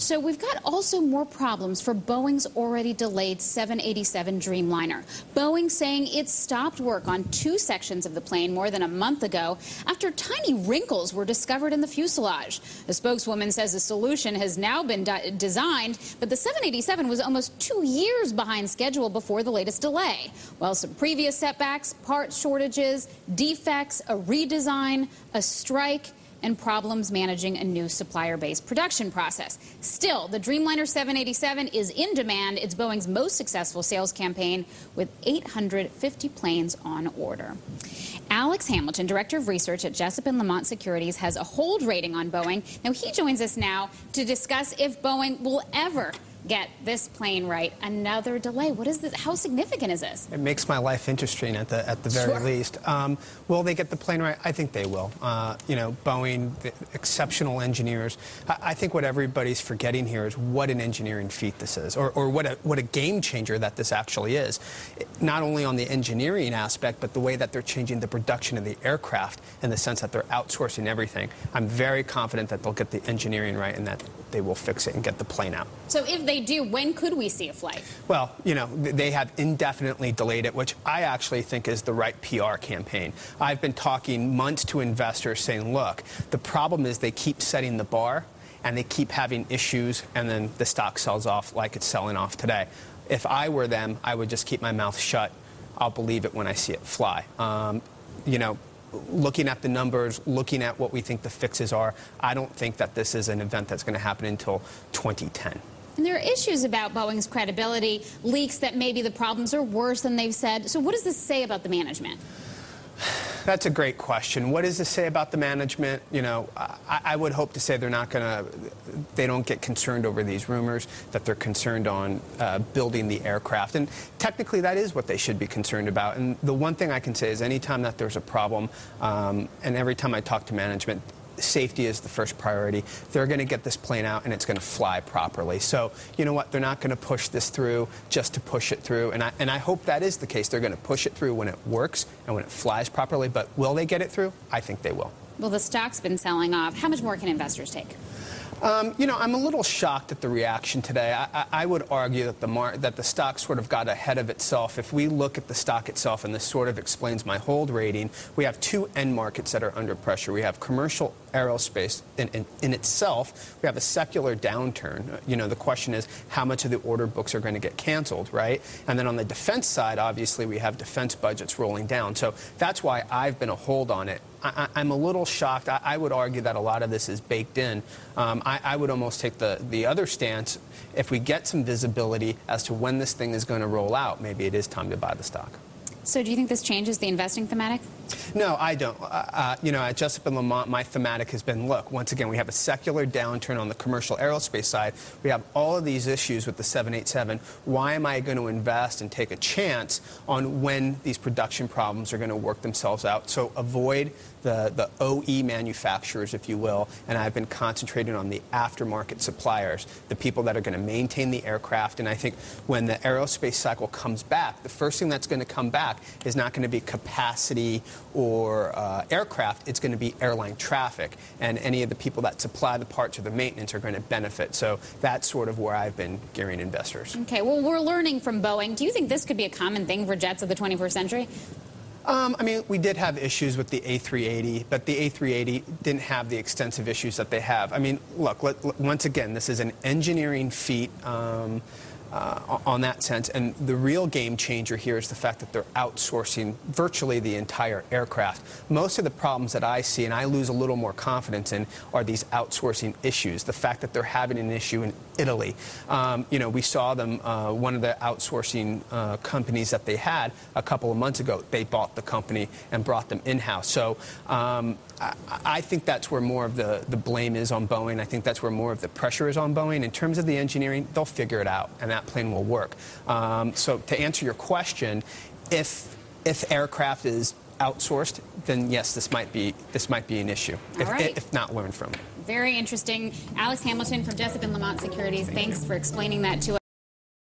So we've got also more problems for Boeing's already delayed 787 Dreamliner. Boeing saying it stopped work on two sections of the plane more than a month ago after tiny wrinkles were discovered in the fuselage. A spokeswoman says a solution has now been designed, but the 787 was almost 2 years behind schedule before the latest delay. Well, some previous setbacks, part shortages, defects, a redesign, a strike, and problems managing a new supplier-based production process. Still, the Dreamliner 787 is in demand. It's Boeing's most successful sales campaign with 850 planes on order. Alex Hamilton, Director of Research at Jessup and Lamont Securities, has a hold rating on Boeing. Now, he joins us now to discuss if Boeing will ever get this plane right. Another delay. What is this? How significant is this? It makes my life interesting at the very least. Will they get the plane right? I think they will. You know, Boeing, exceptional engineers. I think what everybody's forgetting here is what an engineering feat this is, or what a game changer that this actually is. Not only on the engineering aspect, but the way that they're changing the production of the aircraft in the sense that they're outsourcing everything. I'm very confident that they'll get the engineering right and that they will fix it and get the plane out. So if they do, when could we see a flight? Well, you know, they have indefinitely delayed it, which I actually think is the right PR campaign. I've been talking months to investors saying, look, the problem is they keep setting the bar and they keep having issues, and then the stock sells off like it's selling off today. If I were them, I would just keep my mouth shut. I'll believe it when I see it fly. You know, looking at the numbers, looking at what we think the fixes are, I don't think that this is an event that's going to happen until 2010. And there are issues about Boeing's credibility, leaks that maybe the problems are worse than they've said. So what does this say about the management? That's a great question. What does this say about the management? You know, I would hope to say they don't get concerned over these rumors, that they're concerned on building the aircraft. And technically that is what they should be concerned about. And the one thing I can say is anytime that there's a problem, and every time I talk to management, safety is the first priority. They're going to get this plane out and it's going to fly properly. So, you know what? They're not going to push this through just to push it through. And I hope that is the case. They're going to push it through when it works and when it flies properly. But will they get it through? I think they will. Well, the stock's been selling off. How much more can investors take? You know, I'm a little shocked at the reaction today. I would argue that the stock sort of got ahead of itself. If we look at the stock itself, and this sort of explains my hold rating, we have two end markets that are under pressure. We have commercial aerospace in itself. We have a secular downturn. You know, the question is how much of the order books are going to get canceled, right? And then on the defense side, obviously, we have defense budgets rolling down. So that's why I've been a hold on it. I'm a little shocked. I would argue that a lot of this is baked in. I would almost take the other stance. If we get some visibility as to when this thing is going to roll out, maybe it is time to buy the stock. So do you think this changes the investing thematic? No, I don't. You know, at Jessup and Lamont, my thematic has been, look, once again, we have a secular downturn on the commercial aerospace side. We have all of these issues with the 787. Why am I going to invest and take a chance on when these production problems are going to work themselves out? So avoid the OE manufacturers, if you will, and I've been concentrating on the aftermarket suppliers, the people that are going to maintain the aircraft. And I think when the aerospace cycle comes back, the first thing that's going to come back is not going to be capacity or aircraft. It's going to be airline traffic, and any of the people that supply the parts or the maintenance are going to benefit. So that's sort of where I've been gearing investors. Okay, well, we're learning from Boeing. Do you think this could be a common thing for jets of the 21st century? I mean, we did have issues with the A380, but the A380 didn't have the extensive issues that they have. I mean, look, once again, this is an engineering feat on that sense, and the real game changer here is the fact that they're outsourcing virtually the entire aircraft. Most of the problems that I see, and I lose a little more confidence in, are these outsourcing issues. The fact that they're having an issue in Italy. You know, we saw them, one of the outsourcing companies that they had a couple of months ago, they bought the company and brought them in-house. So I think that's where more of the blame is on Boeing. I think that's where more of the pressure is on Boeing. In terms of the engineering, they'll figure it out, and that plane will work. So to answer your question, if aircraft is outsourced, then yes, this might be an issue, if not learned from it. Very interesting. Alex Hamilton from Jessup and Lamont Securities, thanks for explaining that to us.